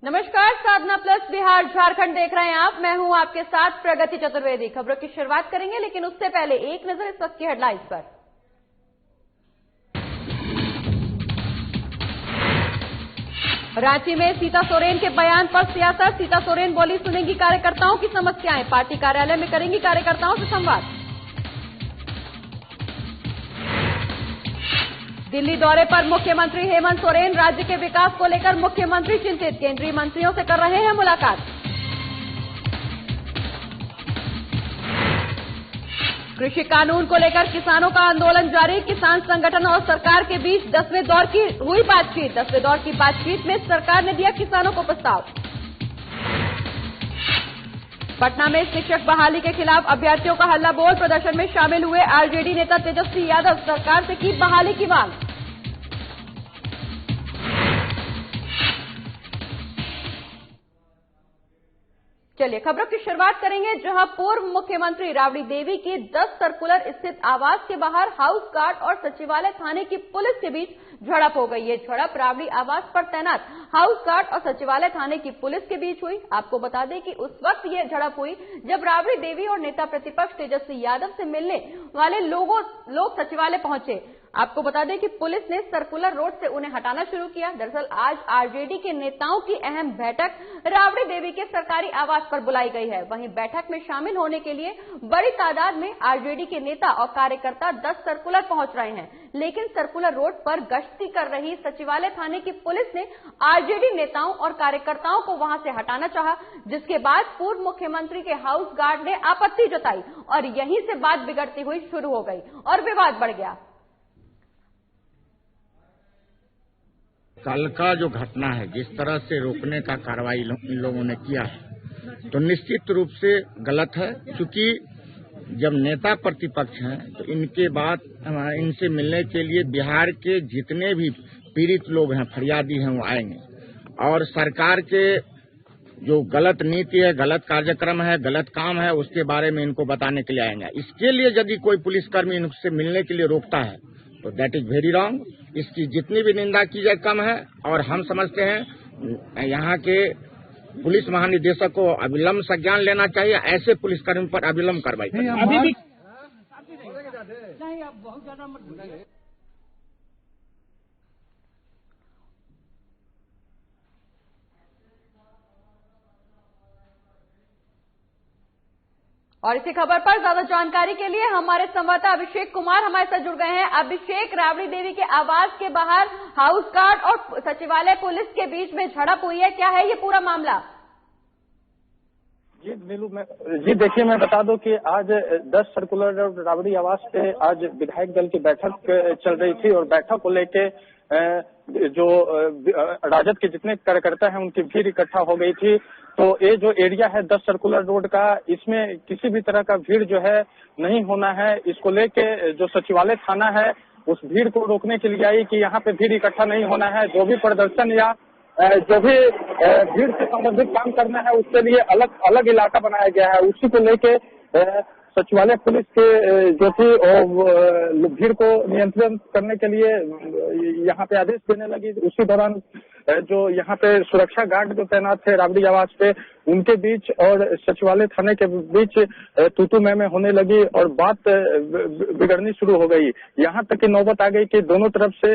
नमस्कार, साधना प्लस बिहार झारखंड देख रहे हैं आप। मैं हूं आपके साथ प्रगति चतुर्वेदी। खबरों की शुरुआत करेंगे, लेकिन उससे पहले एक नजर इस वक्त की हेडलाइंस पर। रांची में सीता सोरेन के बयान पर सियासत। सीता सोरेन बोली, सुनेंगी कार्यकर्ताओं की समस्याएं, पार्टी कार्यालय में करेंगी कार्यकर्ताओं से संवाद। दिल्ली दौरे पर मुख्यमंत्री हेमंत सोरेन, राज्य के विकास को लेकर मुख्यमंत्री चिंतित, केंद्रीय मंत्रियों से कर रहे हैं मुलाकात। कृषि कानून को लेकर किसानों का आंदोलन जारी, किसान संगठन और सरकार के बीच 10वें दौर की हुई बातचीत। 10वें दौर की बातचीत में सरकार ने दिया किसानों को प्रस्ताव। पटना में शिक्षक बहाली के खिलाफ अभ्यर्थियों का हल्ला बोल, प्रदर्शन में शामिल हुए आरजेडी नेता तेजस्वी यादव, सरकार से की बहाली की मांग। चलिए खबरों की शुरुआत करेंगे, जहां पूर्व मुख्यमंत्री राबड़ी देवी की 10 सर्कुलर स्थित आवास के बाहर हाउस गार्ड और सचिवालय थाने की पुलिस के बीच झड़प हो गई। ये झड़प राबड़ी आवास पर तैनात हाउस गार्ड और सचिवालय थाने की पुलिस के बीच हुई। आपको बता दें कि उस वक्त ये झड़प हुई जब राबड़ी देवी और नेता प्रतिपक्ष तेजस्वी यादव से मिलने वाले लोग सचिवालय पहुंचे। आपको बता दें कि पुलिस ने सर्कुलर रोड से उन्हें हटाना शुरू किया। दरअसल आज आरजेडी के नेताओं की अहम बैठक राबड़ी देवी के सरकारी आवास पर बुलाई गई है। वहीं बैठक में शामिल होने के लिए बड़ी तादाद में आरजेडी के नेता और कार्यकर्ता 10 सर्कुलर पहुंच रहे हैं, लेकिन सर्कुलर रोड पर गश्ती कर रही सचिवालय थाने की पुलिस ने आरजेडी नेताओं और कार्यकर्ताओं को वहां से हटाना चाहा, जिसके बाद पूर्व मुख्यमंत्री के हाउस गार्ड ने आपत्ति जताई और यहीं से बात बिगड़ती हुई शुरू हो गई और विवाद बढ़ गया। कल का जो घटना है, जिस तरह से रोकने का कार्रवाई इन लोगों ने किया है, तो निश्चित रूप से गलत है। क्योंकि जब नेता प्रतिपक्ष हैं तो इनके बाद इनसे मिलने के लिए बिहार के जितने भी पीड़ित लोग हैं, फरियादी हैं, वो आएंगे और सरकार के जो गलत नीति है, गलत कार्यक्रम है, गलत काम है, उसके बारे में इनको बताने के लिए आएंगे। इसके लिए यदि कोई पुलिसकर्मी इनसे मिलने के लिए रोकता है तो दैट इज वेरी रॉन्ग। इसकी जितनी भी निंदा की जाए कम है और हम समझते हैं यहाँ के पुलिस महानिदेशक को अविलंब संज्ञान लेना चाहिए। ऐसे पुलिसकर्मी पर अविलंब कार्रवाई करनी। अभी भी नहीं, आप बहुत ज्यादा मत बोलिए। और इसी खबर पर ज्यादा जानकारी के लिए हमारे संवाददाता अभिषेक कुमार हमारे साथ जुड़ गए हैं। अभिषेक, राबड़ी देवी के आवास के बाहर हाउस गार्ड और सचिवालय पुलिस के बीच में झड़प हुई है, क्या है ये पूरा मामला? जी नीलू, जी देखिए, मैं बता दूं कि आज 10 सर्कुलर राबड़ी आवास पे आज विधायक दल की बैठक चल रही थी और बैठक को लेके जो राजद के जितने कार्यकर्ता हैं उनकी भीड़ इकट्ठा हो गई थी। तो ये जो एरिया है 10 सर्कुलर रोड का, इसमें किसी भी तरह का भीड़ जो है नहीं होना है। इसको लेके जो सचिवालय थाना है उस भीड़ को रोकने के लिए आई कि यहाँ पे भीड़ इकट्ठा नहीं होना है। जो भी प्रदर्शन या जो भी भीड़ से संबंधित काम करना है उसके लिए अलग अलग इलाका बनाया गया है। उसी को लेके सचिवालय पुलिस के जो थी भीड़ को नियंत्रण करने के लिए यहाँ पे आदेश देने लगी। उसी दौरान जो यहाँ पे सुरक्षा गार्ड जो तैनात थे राबड़ी आवास पे, उनके बीच और सचिवालय थाने के बीच तू मैं होने लगी और बात बिगड़नी शुरू हो गई। यहाँ तक कि नौबत आ गई कि दोनों तरफ से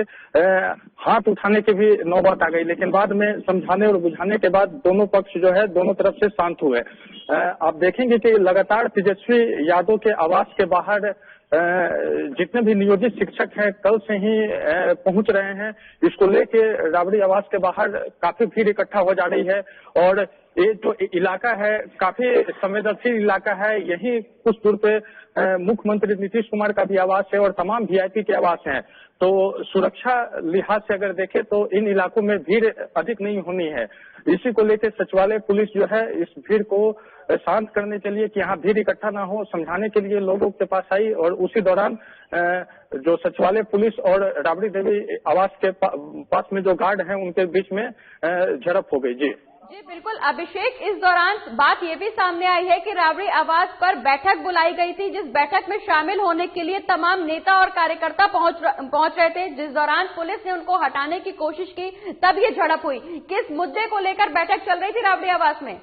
हाथ उठाने की भी नौबत आ गई, लेकिन बाद में समझाने और बुझाने के बाद दोनों पक्ष जो है दोनों तरफ से शांत हुए। आप देखेंगे कि लगातार तेजस्वी यादव के आवास के बाहर जितने भी नियोजित शिक्षक हैं कल से ही पहुंच रहे हैं। इसको लेके राबड़ी आवास के बाहर काफी भीड़ इकट्ठा हो जा रही है और ये जो इलाका है काफी संवेदनशील इलाका है। यही कुछ दूर पे मुख्यमंत्री नीतीश कुमार का भी आवास है और तमाम वीआईपी के आवास हैं। तो सुरक्षा लिहाज से अगर देखें तो इन इलाकों में भीड़ अधिक नहीं होनी है। इसी को लेकर सचिवालय पुलिस जो है इस भीड़ को शांत करने के लिए कि यहाँ भीड़ इकट्ठा ना हो, समझाने के लिए लोगों के पास आई और उसी दौरान जो सचिवालय पुलिस और राबड़ी देवी आवास के पास में जो गार्ड हैं उनके बीच में झड़प हो गई। जी जी बिल्कुल अभिषेक, इस दौरान बात ये भी सामने आई है कि राबड़ी आवास पर बैठक बुलाई गई थी, जिस बैठक में शामिल होने के लिए तमाम नेता और कार्यकर्ता पहुंच रहे थे, जिस दौरान पुलिस ने उनको हटाने की कोशिश की, तब ये झड़प हुई। किस मुद्दे को लेकर बैठक चल रही थी राबड़ी आवास में?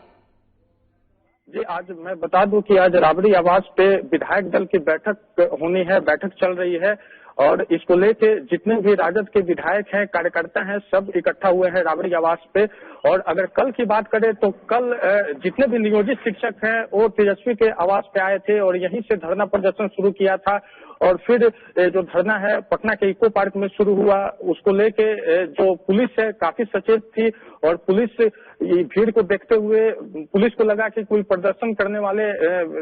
जी आज मैं बता दूं कि आज राबड़ी आवास पे विधायक दल की बैठक होनी है, बैठक चल रही है और इसको लेके जितने भी राजद के विधायक हैं, कार्यकर्ता हैं, सब इकट्ठा हुए हैं राबड़ी आवास पे। और अगर कल की बात करें तो कल जितने भी नियोजित शिक्षक हैं वो तेजस्वी के आवास पे आए थे और यहीं से धरना प्रदर्शन शुरू किया था। और फिर जो धरना है पटना के इको पार्क में शुरू हुआ, उसको लेके जो पुलिस है काफी सचेत थी और पुलिस भीड़ को देखते हुए पुलिस को लगा कि कोई प्रदर्शन करने वाले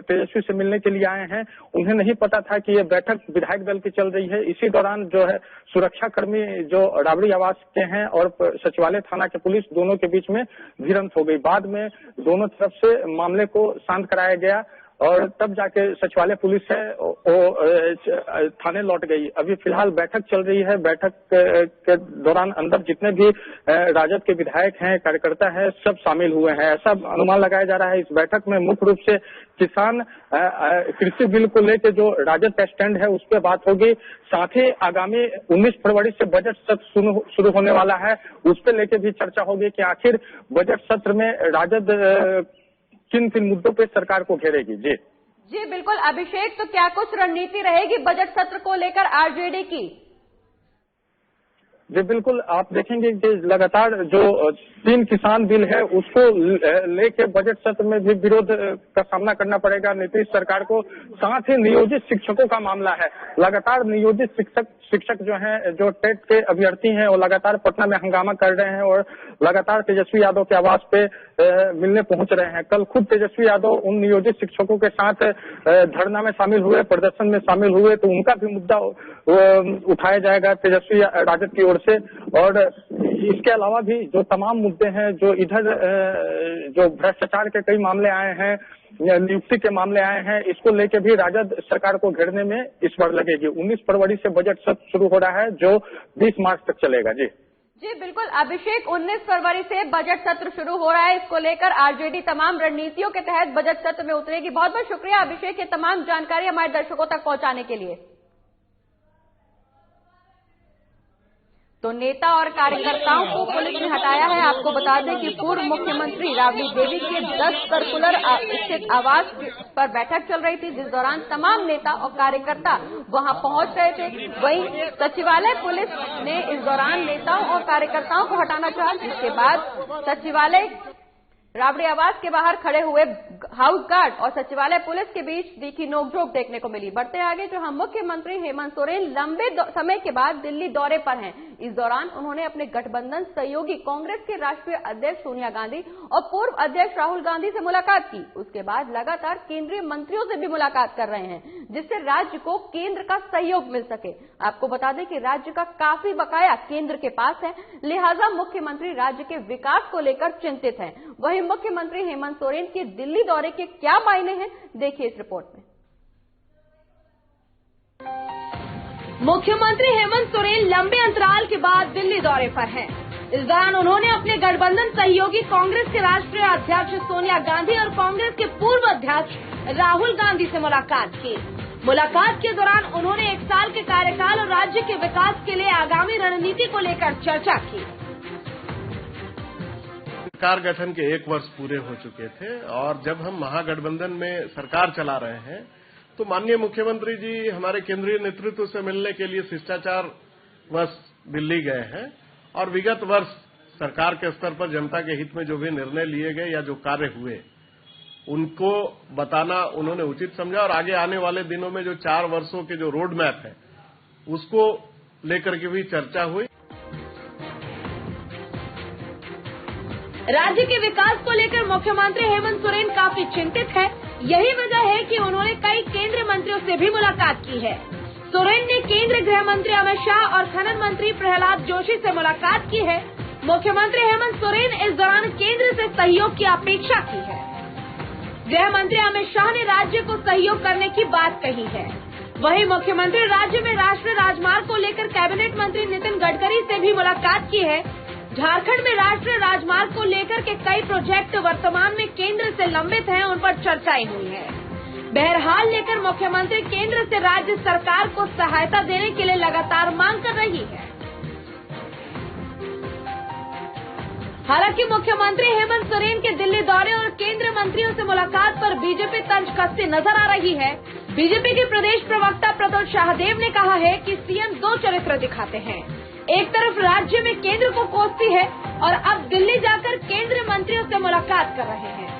तेजस्वी से मिलने के लिए आए हैं। उन्हें नहीं पता था कि ये बैठक विधायक दल की चल रही है। इसी दौरान जो है सुरक्षा कर्मी जो राबड़ी आवास के हैं और सचिवालय थाना के पुलिस दोनों के बीच में भिड़ंत हो गई। बाद में दोनों तरफ से मामले को शांत कराया गया और तब जाके सचिवालय पुलिस है वो थाने लौट गई। अभी फिलहाल बैठक चल रही है। बैठक के दौरान अंदर जितने भी राजद के विधायक हैं, कार्यकर्ता हैं, सब शामिल हुए हैं। ऐसा अनुमान लगाया जा रहा है इस बैठक में मुख्य रूप से किसान कृषि बिल को लेकर जो राजद का स्टैंड है उस पर बात होगी। साथ ही आगामी 19 फरवरी से बजट सत्र शुरू होने वाला है, उस पर लेकर भी चर्चा होगी कि आखिर बजट सत्र में राजद किन किन मुद्दों पे सरकार को घेरेगी। जी बिल्कुल अभिषेक, तो क्या कुछ रणनीति रहेगी बजट सत्र को लेकर आरजेडी की? जी बिल्कुल, आप देखेंगे कि लगातार जो 3 किसान बिल है उसको लेके बजट सत्र में भी विरोध का सामना करना पड़ेगा नीतीश सरकार को। साथ ही नियोजित शिक्षकों का मामला है। लगातार नियोजित शिक्षक जो हैं, जो टेट के अभ्यर्थी हैं, वो लगातार पटना में हंगामा कर रहे हैं और लगातार तेजस्वी यादव के आवास पे मिलने पहुंच रहे हैं। कल खुद तेजस्वी यादव उन नियोजित शिक्षकों के साथ धरना में शामिल हुए, प्रदर्शन में शामिल हुए, तो उनका भी मुद्दा उठाया जाएगा तेजस्वी राजद की ओर से। और इसके अलावा भी जो तमाम मुद्दे हैं, जो इधर जो भ्रष्टाचार के कई मामले आए हैं, नियुक्ति के मामले आए हैं, इसको लेके भी राजद सरकार को घेरने में इस बार लगेगी। 19 फरवरी से बजट सत्र शुरू हो रहा है जो 20 मार्च तक चलेगा। जी बिल्कुल अभिषेक, 19 फरवरी से बजट सत्र शुरू हो रहा है। इसको लेकर आरजेडी तमाम रणनीतियों के तहत बजट सत्र में उतरेगी। बहुत बहुत शुक्रिया अभिषेक, ये तमाम जानकारी हमारे दर्शकों तक पहुंचाने के लिए। तो नेता और कार्यकर्ताओं को पुलिस ने हटाया है। आपको बता दें कि पूर्व मुख्यमंत्री राबड़ी देवी के 10 सर्कुलर स्थित आवास पर बैठक चल रही थी, जिस दौरान तमाम नेता और कार्यकर्ता वहां पहुंच रहे थे। वहीं सचिवालय पुलिस ने इस दौरान नेताओं और कार्यकर्ताओं को हटाना चाहा, जिसके बाद सचिवालय राबड़ी आवास के बाहर खड़े हुए हाउस गार्ड और सचिवालय पुलिस के बीच तीखी नोकझोंक देखने को मिली। बढ़ते आगे, जो हम मुख्यमंत्री हेमंत सोरेन लंबे समय के बाद दिल्ली दौरे पर हैं। इस दौरान उन्होंने अपने गठबंधन सहयोगी कांग्रेस के राष्ट्रीय अध्यक्ष सोनिया गांधी और पूर्व अध्यक्ष राहुल गांधी से मुलाकात की। उसके बाद लगातार केंद्रीय मंत्रियों से भी मुलाकात कर रहे हैं, जिससे राज्य को केंद्र का सहयोग मिल सके। आपको बता दें कि राज्य का काफी बकाया केंद्र के पास है, लिहाजा मुख्यमंत्री राज्य के विकास को लेकर चिंतित हैं। वहीं मुख्यमंत्री हेमंत सोरेन के दिल्ली दौरे के क्या मायने हैं, देखिए इस रिपोर्ट में। मुख्यमंत्री हेमंत सोरेन लंबे अंतराल के बाद दिल्ली दौरे पर हैं। इस दौरान उन्होंने अपने गठबंधन सहयोगी कांग्रेस के राष्ट्रीय अध्यक्ष सोनिया गांधी और कांग्रेस के पूर्व अध्यक्ष राहुल गांधी से मुलाकात की। मुलाकात के दौरान उन्होंने 1 साल के कार्यकाल और राज्य के विकास के लिए आगामी रणनीति को लेकर चर्चा की। सरकार गठन के 1 वर्ष पूरे हो चुके थे और जब हम महागठबंधन में सरकार चला रहे हैं तो माननीय मुख्यमंत्री जी हमारे केंद्रीय नेतृत्व से मिलने के लिए शिष्टाचार वर्ष दिल्ली गए हैं और विगत वर्ष सरकार के स्तर पर जनता के हित में जो भी निर्णय लिए गए या जो कार्य हुए उनको बताना उन्होंने उचित समझा और आगे आने वाले दिनों में जो 4 वर्षों के जो रोड मैप है उसको लेकर के भी चर्चा हुई। राज्य के विकास को लेकर मुख्यमंत्री हेमंत सोरेन काफी चिंतित है। यही वजह है कि उन्होंने कई केंद्रीय मंत्रियों से भी मुलाकात की है। सोरेन ने केंद्रीय गृह मंत्री अमित शाह और खनन मंत्री प्रहलाद जोशी से मुलाकात की है। मुख्यमंत्री हेमंत सोरेन इस दौरान केंद्र से सहयोग की अपेक्षा की है। गृह मंत्री अमित शाह ने राज्य को सहयोग करने की बात कही है। वहीं मुख्यमंत्री राज्य में राष्ट्रीय राजमार्ग को लेकर कैबिनेट मंत्री नितिन गडकरी से भी मुलाकात की है। झारखंड में राष्ट्रीय राजमार्ग को लेकर के कई प्रोजेक्ट वर्तमान में केंद्र से लंबित हैं, उन पर चर्चाएं हुई है। बहरहाल लेकर मुख्यमंत्री केंद्र से राज्य सरकार को सहायता देने के लिए लगातार मांग कर रही है। हालांकि मुख्यमंत्री हेमंत सोरेन के दिल्ली दौरे और केंद्रीय मंत्रियों से मुलाकात पर बीजेपी तंज कसती नजर आ रही है। बीजेपी के प्रदेश प्रवक्ता प्रतोष शाहदेव ने कहा है कि सीएम दो चरित्र दिखाते हैं, एक तरफ राज्य में केंद्र को कोसती है और अब दिल्ली जाकर केंद्रीय मंत्रियों से मुलाकात कर रहे हैं।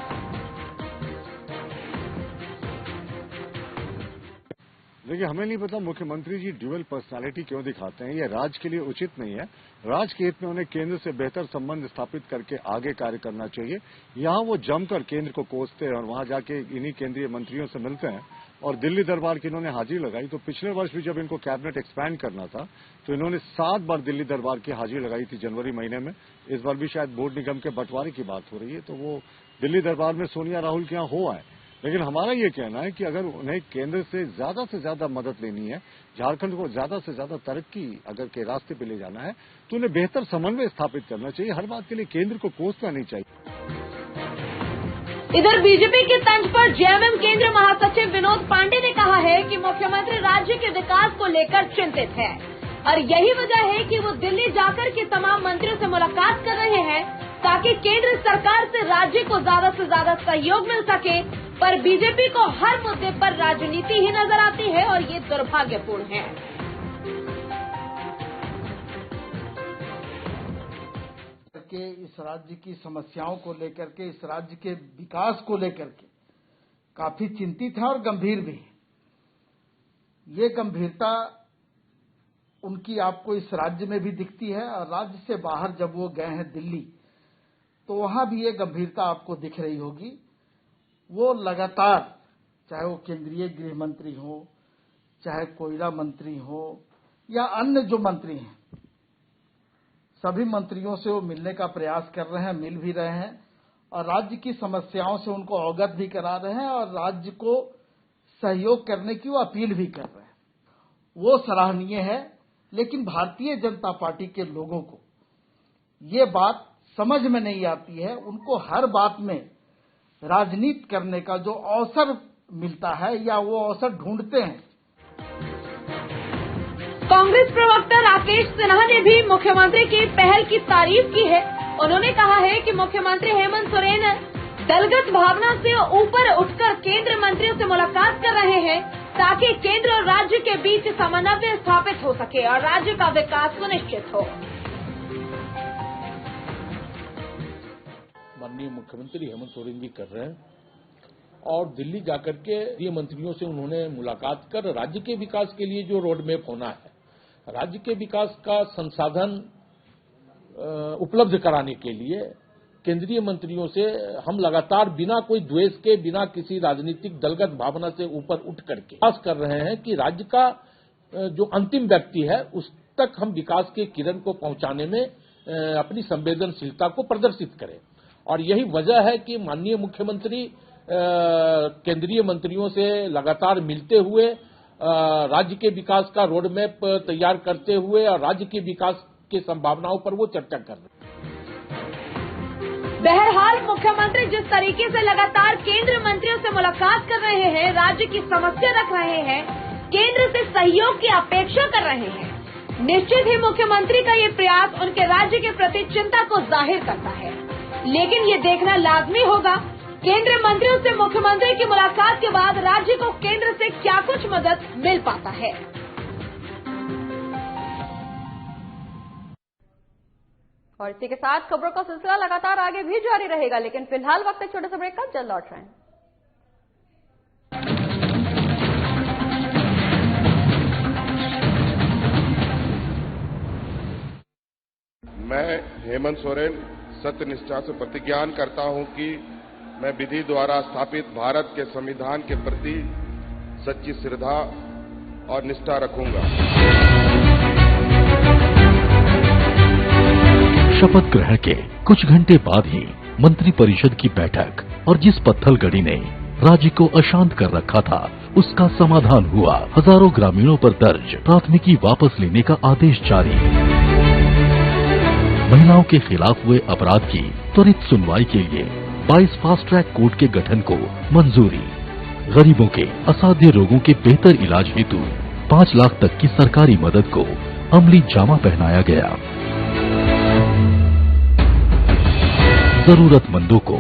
देखिए, हमें नहीं पता मुख्यमंत्री जी ड्यूअल पर्सनालिटी क्यों दिखाते हैं। ये राज्य के लिए उचित नहीं है। राज्य के हित में उन्हें केंद्र से बेहतर संबंध स्थापित करके आगे कार्य करना चाहिए। यहाँ वो जमकर केंद्र को कोसते हैं और वहां जाके इन्हीं केंद्रीय मंत्रियों से मिलते हैं और दिल्ली दरबार की इन्होंने हाजिरी लगाई। तो पिछले वर्ष भी जब इनको कैबिनेट एक्सपैंड करना था तो इन्होंने 7 बार दिल्ली दरबार की हाजिरी लगाई थी जनवरी महीने में। इस बार भी शायद बोर्ड निगम के बंटवारे की बात हो रही है, तो वो दिल्ली दरबार में सोनिया राहुल के यहाँ हो आए। लेकिन हमारा ये कहना है कि अगर उन्हें केंद्र से ज्यादा मदद लेनी है, झारखंड को ज्यादा से ज्यादा तरक्की अगर के रास्ते पे ले जाना है, तो उन्हें बेहतर समन्वय स्थापित करना चाहिए। हर बात के लिए केंद्र को कोसना नहीं चाहिए। इधर बीजेपी के तंज पर जेएमएम केंद्रीय महासचिव विनोद पांडे ने कहा है कि मुख्यमंत्री राज्य के विकास को लेकर चिंतित है और यही वजह है कि वो दिल्ली जाकर के तमाम मंत्रियों से मुलाकात कर रहे हैं ताकि केंद्र सरकार से राज्य को ज्यादा से ज्यादा सहयोग मिल सके। पर बीजेपी को हर मुद्दे पर राजनीति ही नजर आती है और ये दुर्भाग्यपूर्ण है। के इस राज्य की समस्याओं को लेकर के, इस राज्य के विकास को लेकर के काफी चिंतित है और गंभीर भी है। ये गंभीरता उनकी आपको इस राज्य में भी दिखती है और राज्य से बाहर जब वो गए हैं दिल्ली, तो वहां भी ये गंभीरता आपको दिख रही होगी। वो लगातार, चाहे वो केंद्रीय गृह मंत्री हो, चाहे कोयला मंत्री हो या अन्य जो मंत्री हैं, सभी मंत्रियों से वो मिलने का प्रयास कर रहे हैं, मिल भी रहे हैं और राज्य की समस्याओं से उनको अवगत भी करा रहे हैं और राज्य को सहयोग करने की वो अपील भी कर रहे हैं। वो सराहनीय है। लेकिन भारतीय जनता पार्टी के लोगों को ये बात समझ में नहीं आती है। उनको हर बात में राजनीति करने का जो अवसर मिलता है या वो अवसर ढूंढते हैं। कांग्रेस प्रवक्ता राकेश सिन्हा ने भी मुख्यमंत्री की पहल की तारीफ की है। उन्होंने कहा है कि मुख्यमंत्री हेमंत सोरेन दलगत भावना से ऊपर उठकर केंद्र मंत्रियों से मुलाकात कर रहे हैं ताकि केंद्र और राज्य के बीच समन्वय स्थापित हो सके और राज्य का विकास सुनिश्चित हो। माननीय मुख्यमंत्री हेमंत सोरेन जी कर रहे हैं और दिल्ली जाकर के केंद्रीय मंत्रियों से उन्होंने मुलाकात कर राज्य के विकास के लिए जो रोड मैप होना है, राज्य के विकास का संसाधन उपलब्ध कराने के लिए केंद्रीय मंत्रियों से हम लगातार बिना कोई द्वेष के, बिना किसी राजनीतिक दलगत भावना से ऊपर उठ करके प्रयास कर रहे हैं कि राज्य का जो अंतिम व्यक्ति है उस तक हम विकास के किरण को पहुंचाने में अपनी संवेदनशीलता को प्रदर्शित करें। और यही वजह है कि माननीय मुख्यमंत्री केंद्रीय मंत्रियों से लगातार मिलते हुए राज्य के विकास का रोड मैप तैयार करते हुए और राज्य के विकास की संभावनाओं पर वो चर्चा कर रहे हैं। बहरहाल मुख्यमंत्री जिस तरीके से लगातार केंद्र मंत्रियों से मुलाकात कर रहे हैं, राज्य की समस्या रख रहे हैं, केंद्र से सहयोग की अपेक्षा कर रहे हैं, निश्चित ही मुख्यमंत्री का ये प्रयास उनके राज्य के प्रति चिंता को जाहिर करता है। लेकिन ये देखना लाजमी होगा केंद्रीय मंत्रियों से मुख्यमंत्री की मुलाकात के बाद राज्य को केंद्र से क्या कुछ मदद मिल पाता है। और इसी के साथ खबरों का सिलसिला लगातार आगे भी जारी रहेगा, लेकिन फिलहाल वक्त एक छोटे से ब्रेक का, जल्द लौट रहे हैं। मैं हेमंत सोरेन सत्यनिष्ठा से प्रतिज्ञान करता हूं कि मैं विधि द्वारा स्थापित भारत के संविधान के प्रति सच्ची श्रद्धा और निष्ठा रखूंगा। शपथ ग्रहण के कुछ घंटे बाद ही मंत्रिपरिषद की बैठक और जिस पत्थलगड़ी ने राज्य को अशांत कर रखा था उसका समाधान हुआ। हजारों ग्रामीणों पर दर्ज प्राथमिकी वापस लेने का आदेश जारी। महिलाओं के खिलाफ हुए अपराध की त्वरित सुनवाई के लिए 22 फास्ट ट्रैक कोर्ट के गठन को मंजूरी। गरीबों के असाध्य रोगों के बेहतर इलाज हेतु 5 लाख तक की सरकारी मदद को अमली जामा पहनाया गया। जरूरतमंदों को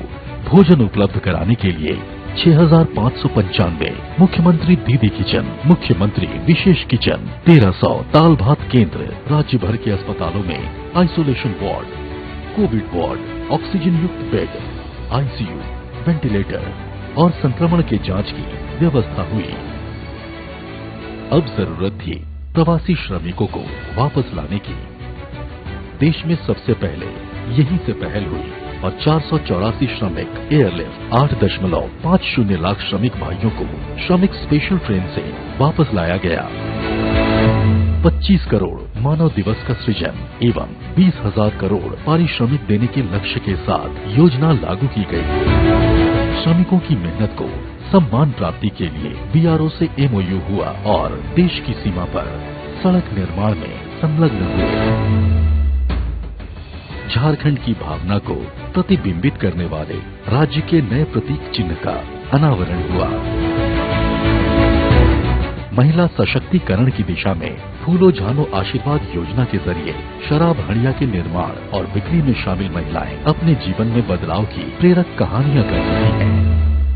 भोजन उपलब्ध कराने के लिए 6,595 मुख्यमंत्री दीदी किचन, मुख्यमंत्री विशेष किचन, 1300 दाल भात केंद्र, राज्य भर के अस्पतालों में isolation ward, Covid ward, oxygen युक्त बेड, आईसीयू, वेंटिलेटर और संक्रमण के जांच की व्यवस्था हुई। अब जरूरत थी प्रवासी श्रमिकों को वापस लाने की। देश में सबसे पहले यहीं से पहल हुई और 484 श्रमिक एयरलिफ्ट 8.50 लाख श्रमिक भाइयों को श्रमिक स्पेशल ट्रेन से वापस लाया गया। 25 करोड़ मानव दिवस का सृजन एवं 20,000 करोड़ पारिश्रमिक देने के लक्ष्य के साथ योजना लागू की गई। श्रमिकों की मेहनत को सम्मान प्राप्ति के लिए बीआरओ से एमओयू हुआ और देश की सीमा पर सड़क निर्माण में संलग्न हुए। झारखंड की भावना को प्रतिबिंबित करने वाले राज्य के नए प्रतीक चिन्ह का अनावरण हुआ। महिला सशक्तिकरण की दिशा में फूलो झानो आशीर्वाद योजना के जरिए शराब हड़िया के निर्माण और बिक्री में शामिल महिलाएं अपने जीवन में बदलाव की प्रेरक कहानियां कर रही हैं।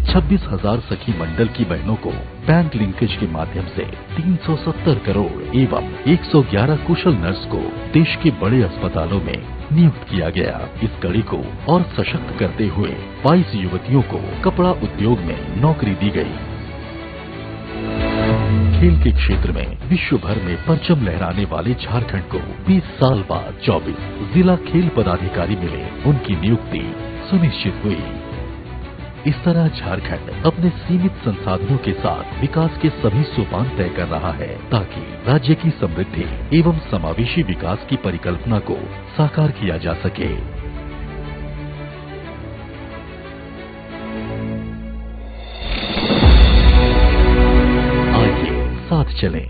26,000 सखी मंडल की बहनों को बैंक लिंकेज के माध्यम से 370 करोड़ एवं 111 कुशल नर्स को देश के बड़े अस्पतालों में नियुक्त किया गया। इस कड़ी को और सशक्त करते हुए 22 युवतियों को कपड़ा उद्योग में नौकरी दी गई। खेल के क्षेत्र में विश्व भर में परचम लहराने वाले झारखंड को 20 साल बाद 24 जिला खेल पदाधिकारी मिले, उनकी नियुक्ति सुनिश्चित हुई। इस तरह झारखंड अपने सीमित संसाधनों के साथ विकास के सभी सोपान तय कर रहा है ताकि राज्य की समृद्धि एवं समावेशी विकास की परिकल्पना को साकार किया जा सके। आइए साथ चलें,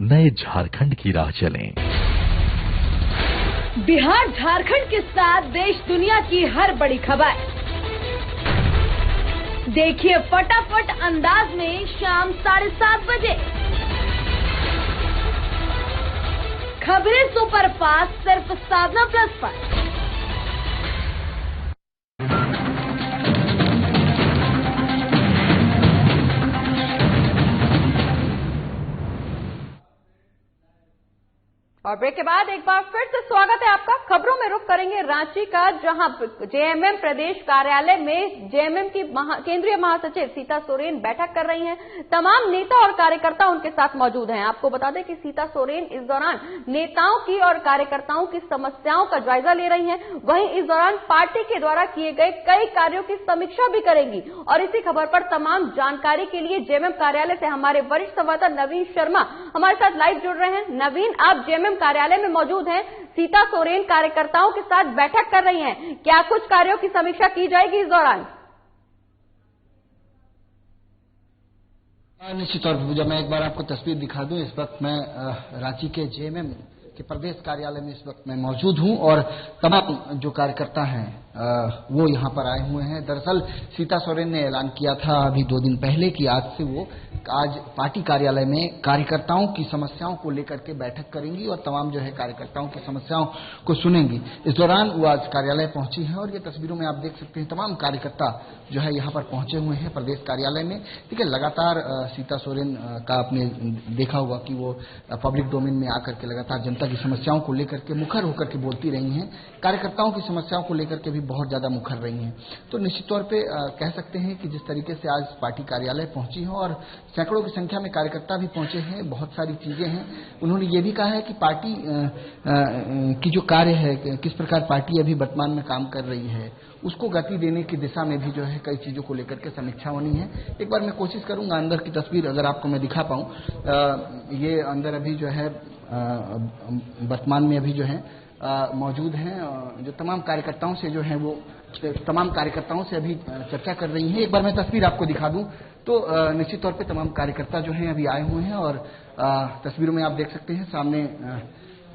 नए झारखंड की राह चलें। बिहार झारखंड के साथ देश दुनिया की हर बड़ी खबर देखिए फटाफट अंदाज में शाम 7:30 बजे। खबरें सुपरफास्ट सिर्फ साधना प्लस पर। और ब्रेक के बाद एक बार फिर से स्वागत है आपका। खबरों में रुख करेंगे रांची का, जहां जेएमएम प्रदेश कार्यालय में जेएमएम की केंद्रीय महासचिव सीता सोरेन बैठक कर रही हैं। तमाम नेता और कार्यकर्ता उनके साथ मौजूद हैं। आपको बता दें कि सीता सोरेन इस दौरान नेताओं की और कार्यकर्ताओं की समस्याओं का जायजा ले रही हैं। वहीं इस दौरान पार्टी के द्वारा किए गए कई कार्यों की समीक्षा भी करेंगी। और इसी खबर पर तमाम जानकारी के लिए जेएमएम कार्यालय से हमारे वरिष्ठ संवाददाता नवीन शर्मा हमारे साथ लाइव जुड़ रहे हैं। नवीन, आप जेएमएम कार्यालय में मौजूद हैं। सीता सोरेन कार्यकर्ताओं के साथ बैठक कर रही हैं। क्या कुछ कार्यों की समीक्षा की जाएगी इस दौरान? निश्चित तौर पर पूजा, मैं एक बार आपको तस्वीर दिखा दूं। इस वक्त मैं रांची के जेएमएम के प्रदेश कार्यालय में इस वक्त मैं मौजूद हूं और तमाम जो कार्यकर्ता हैं वो यहां पर आए हुए हैं। दरअसल सीता सोरेन ने ऐलान किया था अभी 2 दिन पहले कि आज पार्टी कार्यालय में कार्यकर्ताओं की समस्याओं को लेकर के बैठक करेंगी और तमाम जो है कार्यकर्ताओं की समस्याओं को सुनेंगी। इस दौरान वो आज कार्यालय पहुंची हैं और ये तस्वीरों में आप देख सकते हैं तमाम कार्यकर्ता जो है यहाँ पर पहुंचे हुए हैं प्रदेश कार्यालय में। देखिए, लगातार सीता सोरेन का आपने देखा होगा कि वो पब्लिक डोमेन में आकर के लगातार जनता की समस्याओं को लेकर के मुखर होकर के बोलती रही हैं। कार्यकर्ताओं की समस्याओं को लेकर के भी बहुत ज्यादा मुखर रही हैं। तो निश्चित तौर पे कह सकते हैं कि जिस तरीके से आज पार्टी कार्यालय पहुंची है और सैकड़ों की संख्या में कार्यकर्ता भी पहुंचे हैं, बहुत सारी चीजें हैं। उन्होंने ये भी कहा है कि पार्टी की जो कार्य है, किस प्रकार पार्टी अभी वर्तमान में काम कर रही है, उसको गति देने की दिशा में भी जो है कई चीजों को लेकर के समीक्षा होनी है। एक बार मैं कोशिश करूंगा अंदर की तस्वीर अगर आपको मैं दिखा पाऊं। ये अंदर अभी जो है वर्तमान में अभी जो है मौजूद हैं, जो तमाम कार्यकर्ताओं से जो है वो तमाम कार्यकर्ताओं से अभी चर्चा कर रही हैं। एक बार मैं तस्वीर आपको दिखा दूं तो निश्चित तौर पे तमाम कार्यकर्ता जो हैं अभी आए हुए हैं और तस्वीरों में आप देख सकते हैं सामने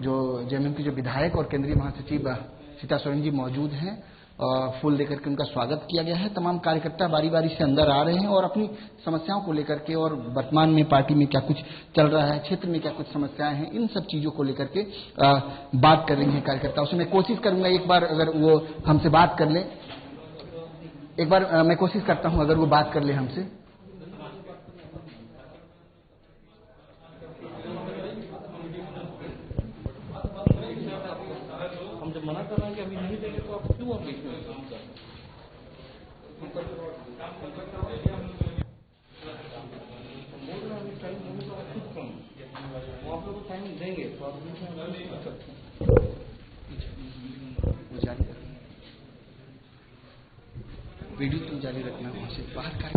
जो जेएमएम की जो विधायक और केंद्रीय महासचिव सीता सोरेन जी मौजूद हैं और फूल देकर के उनका स्वागत किया गया है। तमाम कार्यकर्ता बारी बारी से अंदर आ रहे हैं और अपनी समस्याओं को लेकर के और वर्तमान में पार्टी में क्या कुछ चल रहा है, क्षेत्र में क्या कुछ समस्याएं हैं, इन सब चीजों को लेकर के बात कर रही हैं कार्यकर्ताओं से। मैं कोशिश करूंगा एक बार अगर वो हमसे बात कर ले, एक बार मैं कोशिश करता हूं अगर वो बात कर ले हमसे। हम जब मना कर रहे हैं कि अभी नहीं देंगे तो आप क्यों बीच में काम कर रहे हैं? आप लोग को टाइम देंगे तो आप वीडियो तो जारी रखना, वहां से बाहर का।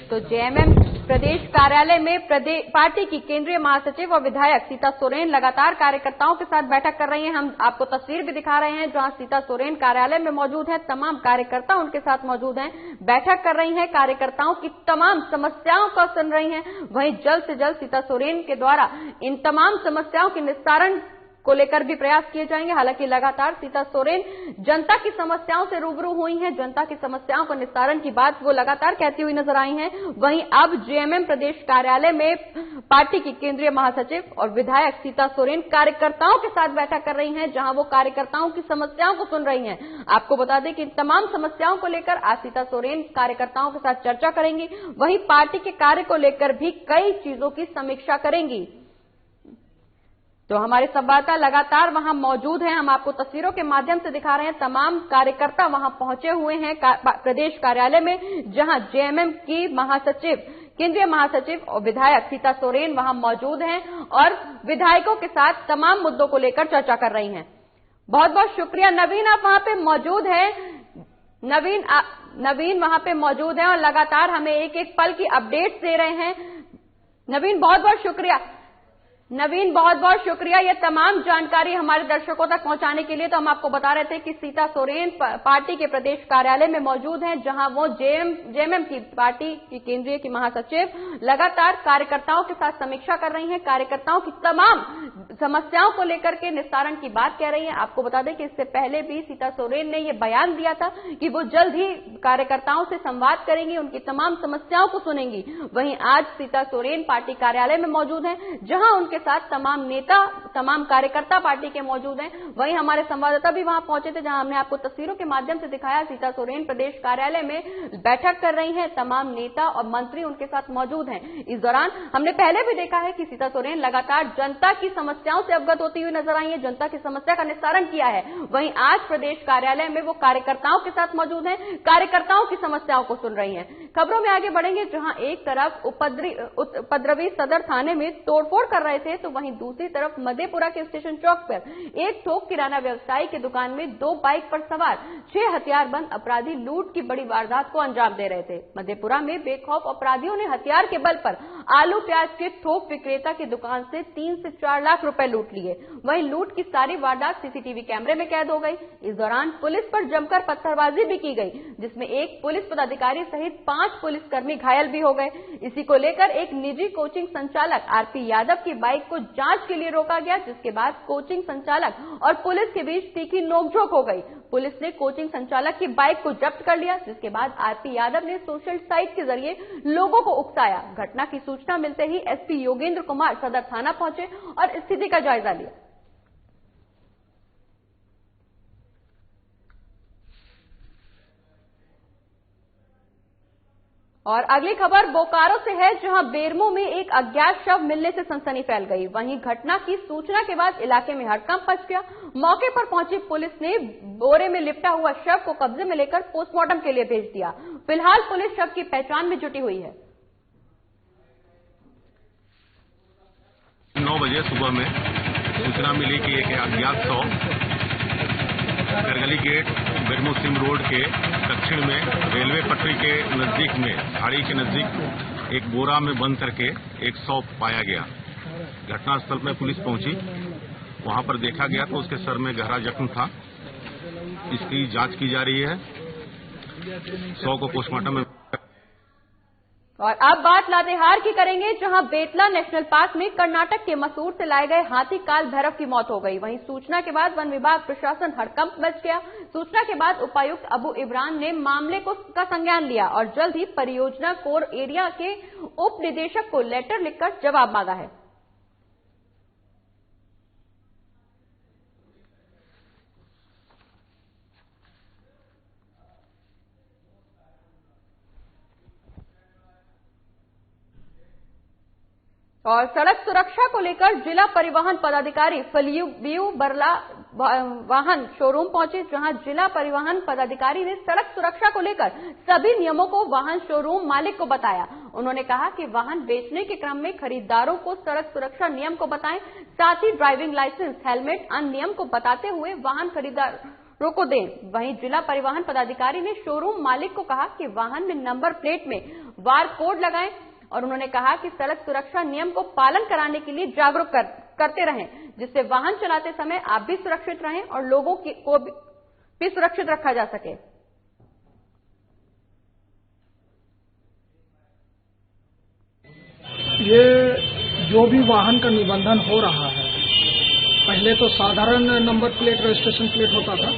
तो जेएमएम प्रदेश कार्यालय में पार्टी की केंद्रीय महासचिव और विधायक सीता सोरेन लगातार कार्यकर्ताओं के साथ बैठक कर रही हैं। हम आपको तस्वीर भी दिखा रहे हैं जहां सीता सोरेन कार्यालय में मौजूद हैं, तमाम कार्यकर्ता उनके साथ मौजूद हैं, बैठक कर रही हैं, कार्यकर्ताओं की तमाम समस्याओं को सुन रही हैं। वहीं जल्द से जल्द सीता सोरेन के द्वारा इन तमाम समस्याओं के निस्तारण को लेकर भी प्रयास किए जाएंगे। हालांकि लगातार सीता सोरेन जनता की समस्याओं से रूबरू हुई हैं, जनता की समस्याओं को निस्तारण की बात वो लगातार कहती हुई नजर आई हैं। वहीं अब जेएमएम प्रदेश कार्यालय में पार्टी की केंद्रीय महासचिव और विधायक सीता सोरेन कार्यकर्ताओं के साथ बैठक कर रही हैं, जहां वो कार्यकर्ताओं की समस्याओं को सुन रही हैं। आपको बता दें कि तमाम समस्याओं को लेकर आज सीता सोरेन कार्यकर्ताओं के साथ चर्चा करेंगी। वहीं पार्टी के कार्य को लेकर भी कई चीजों की समीक्षा करेंगी। तो हमारे संवाददाता लगातार वहां मौजूद हैं, हम आपको तस्वीरों के माध्यम से दिखा रहे हैं। तमाम कार्यकर्ता वहां पहुंचे हुए हैं प्रदेश कार्यालय में, जहां जेएमएम की महासचिव, केंद्रीय महासचिव और विधायक सीता सोरेन वहां मौजूद हैं और विधायकों के साथ तमाम मुद्दों को लेकर चर्चा कर रही हैं। बहुत बहुत शुक्रिया नवीन, आप वहां पे मौजूद हैं। नवीन वहां पे मौजूद हैं और लगातार हमें एक एक पल की अपडेट्स दे रहे हैं। नवीन बहुत बहुत शुक्रिया। नवीन बहुत बहुत शुक्रिया ये तमाम जानकारी हमारे दर्शकों तक पहुंचाने के लिए। तो हम आपको बता रहे थे कि सीता सोरेन पार्टी के प्रदेश कार्यालय में मौजूद हैं, जहां वो जेएमएम की पार्टी की केंद्रीय की महासचिव लगातार कार्यकर्ताओं के साथ समीक्षा कर रही हैं, कार्यकर्ताओं की तमाम समस्याओं को लेकर के निस्तारण की बात कह रही हैं। आपको बता दें कि इससे पहले भी सीता सोरेन ने यह बयान दिया था कि वो जल्द ही कार्यकर्ताओं से संवाद करेंगी, उनकी तमाम समस्याओं को सुनेंगी। वहीं आज सीता सोरेन पार्टी कार्यालय में मौजूद हैं, जहां उनके साथ तमाम नेता, तमाम कार्यकर्ता पार्टी के मौजूद हैं। वहीं हमारे संवाददाता भी वहां पहुंचे थे, जहां हमने आपको तस्वीरों के माध्यम से दिखाया। सीता सोरेन प्रदेश कार्यालय में बैठक कर रही हैं, तमाम नेता और मंत्री उनके साथ मौजूद हैं। इस दौरान हमने पहले भी देखा है कि सीता सोरेन लगातार जनता की समस्याओं से अवगत होती हुई नजर आई है, जनता की समस्या का निस्तारण किया है। वहीं आज प्रदेश कार्यालय में वो कार्यकर्ताओं के साथ मौजूद हैं, कार्यकर्ताओं की समस्याओं को सुन रही हैं। खबरों में आगे बढ़ेंगे, जहां एक तरफ उपद्रवी सदर थाने में तोड़फोड़ कर रहे थे, तो वहीं दूसरी तरफ मधेपुरा के स्टेशन चौक पर एक थोक किराना व्यवसायी की दुकान में 2 बाइक पर सवार 6 हथियारबंद अपराधी लूट की बड़ी वारदात को अंजाम दे रहे थे। मधेपुरा में बेखौफ अपराधियों ने हथियार के बल पर आलू प्याज के थोक विक्रेता की दुकान से 3 से 4 लाख रुपए लूट लिए। वहीं लूट की सारी वारदात सीसीटीवी कैमरे में कैद हो गई। इस दौरान पुलिस पर जमकर पत्थरबाजी भी की गई, जिसमें एक पुलिस पदाधिकारी सहित 5 पुलिसकर्मी घायल भी हो गए। इसी को लेकर एक निजी कोचिंग संचालक आरपी यादव की बाइक को जांच के लिए रोका गया, जिसके बाद कोचिंग संचालक और पुलिस के बीच तीखी नोकझोंक हो गई। पुलिस ने कोचिंग संचालक की बाइक को जब्त कर लिया, जिसके बाद आरपी यादव ने सोशल साइट के जरिए लोगों को उकसाया। घटना की सूचना मिलते ही एसपी योगेंद्र कुमार सदर थाना पहुंचे और स्थिति का जायजा लिया। और अगली खबर बोकारो से है, जहां बेरमो में एक अज्ञात शव मिलने से सनसनी फैल गई। वहीं घटना की सूचना के बाद इलाके में हड़कंप मच गया। मौके पर पहुंची पुलिस ने बोरे में लिपटा हुआ शव को कब्जे में लेकर पोस्टमार्टम के लिए भेज दिया। फिलहाल पुलिस शव की पहचान में जुटी हुई है। 9 बजे सुबह में सूचना मिली कि एक अज्ञात शव करगली गेट बेरमो सिम रोड के दक्षिण में रेलवे पटरी के नजदीक में, खाड़ी के नजदीक एक बोरा में बंद करके एक शव पाया गया। घटनास्थल में पुलिस पहुंची, वहां पर देखा गया तो उसके सर में गहरा जख्म था। इसकी जांच की जा रही है। शव को पोस्टमार्टम में और अब बात लातेहार की करेंगे, जहां बेतला नेशनल पार्क में कर्नाटक के मसूर से लाए गए हाथी काल भैरव की मौत हो गई। वहीं सूचना के बाद वन विभाग प्रशासन हड़कंप मच गया। सूचना के बाद उपायुक्त अबू इमरान ने मामले का संज्ञान लिया और जल्द ही परियोजना कोर एरिया के उप निदेशक को लेटर लिखकर जवाब मांगा है। और सड़क सुरक्षा को लेकर जिला परिवहन पदाधिकारी फलियू बरला वाहन शोरूम पहुंचे, जहां जिला परिवहन पदाधिकारी ने सड़क सुरक्षा को लेकर सभी नियमों को वाहन शोरूम मालिक को बताया। उन्होंने कहा कि वाहन बेचने के क्रम में खरीदारों को सड़क सुरक्षा नियम को बताएं, साथ ही ड्राइविंग लाइसेंस, हेलमेट, अन्य नियम को बताते हुए वाहन खरीदारों को दें। वहीं जिला परिवहन पदाधिकारी ने शोरूम मालिक को कहा कि वाहन में नंबर प्लेट में वार कोड लगाएं और उन्होंने कहा कि सड़क सुरक्षा नियम को पालन कराने के लिए जागरूक करते रहें, जिससे वाहन चलाते समय आप भी सुरक्षित रहें और लोगों को भी सुरक्षित रखा जा सके। ये जो भी वाहन का निबंधन हो रहा है, पहले तो साधारण नंबर प्लेट, रजिस्ट्रेशन प्लेट होता था।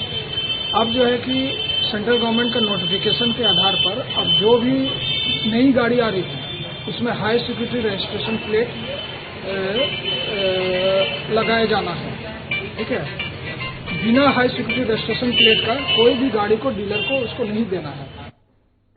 अब जो है कि सेंट्रल गवर्नमेंट का नोटिफिकेशन के आधार पर अब जो भी नई गाड़ी आ रही है उसमें हाई सिक्योरिटी रजिस्ट्रेशन प्लेट लगाया जाना है। ठीक है, बिना हाई सिक्योरिटी रजिस्ट्रेशन प्लेट का कोई भी गाड़ी को डीलर को उसको नहीं देना है।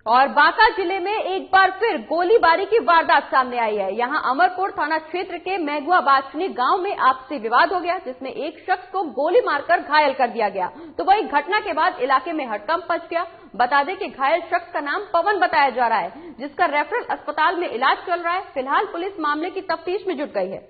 और बांका जिले में एक बार फिर गोलीबारी की वारदात सामने आई है। यहां अमरकोट थाना क्षेत्र के मैगुआ बाचनी गांव में आपसी विवाद हो गया, जिसमें एक शख्स को गोली मारकर घायल कर दिया गया। तो वही घटना के बाद इलाके में हड़कंप मच गया। बता दें कि घायल शख्स का नाम पवन बताया जा रहा है, जिसका रेफरल अस्पताल में इलाज चल रहा है। फिलहाल पुलिस मामले की तफ्तीश में जुट गई है।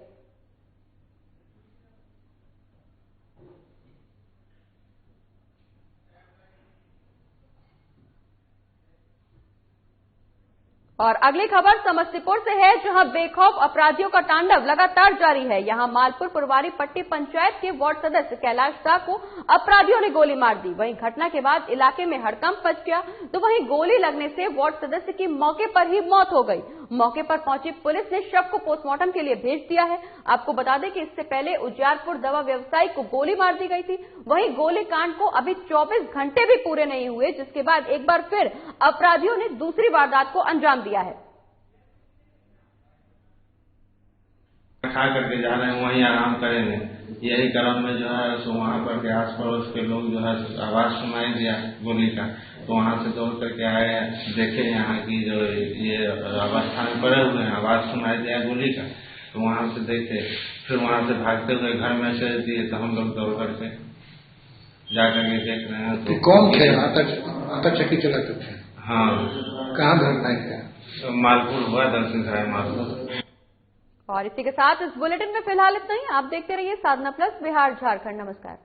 और अगली खबर समस्तीपुर से है, जहां बेखौफ अपराधियों का तांडव लगातार जारी है। यहां मालपुर पुरवारी पट्टी पंचायत के वार्ड सदस्य कैलाश शाह को अपराधियों ने गोली मार दी। वहीं घटना के बाद इलाके में हड़कंप मच गया। तो वहीं गोली लगने से वार्ड सदस्य की मौके पर ही मौत हो गई। मौके पर पहुंची पुलिस ने शव को पोस्टमार्टम के लिए भेज दिया है। आपको बता दें कि इससे पहले उजियारपुर दवा व्यवसायी को गोली मार दी गई थी। वहीं गोलीकांड को अभी 24 घंटे भी पूरे नहीं हुए, जिसके बाद एक बार फिर अपराधियों ने दूसरी वारदात को अंजाम दिया है। खा करके जा रहे हैं, वहीं आराम करेंगे, यही क्रम में जो है सो वहाँ पर के आस पड़ोस के लोग जो है आवाज सुनाई दिया गोली का, तो वहाँ से दौड़ करके आए, देखे यहाँ की जो ये अवस्था में पड़े हुए हैं, आवाज सुनाई दिया गोली का, तो वहाँ से देखे, फिर वहाँ से भागते हुए घर में से दिए, तो हम लोग दौड़ करके जाकर के देख रहे हैं। तो कौन थे? आतंकवादी चलाते थे? हाँ। कहाँ घटना है? मालपुर हुआ, दर्शन है मालपुर। और इसी के साथ इस बुलेटिन में फिलहाल इतना ही। आप देखते रहिए साधना प्लस बिहार झारखंड। नमस्कार।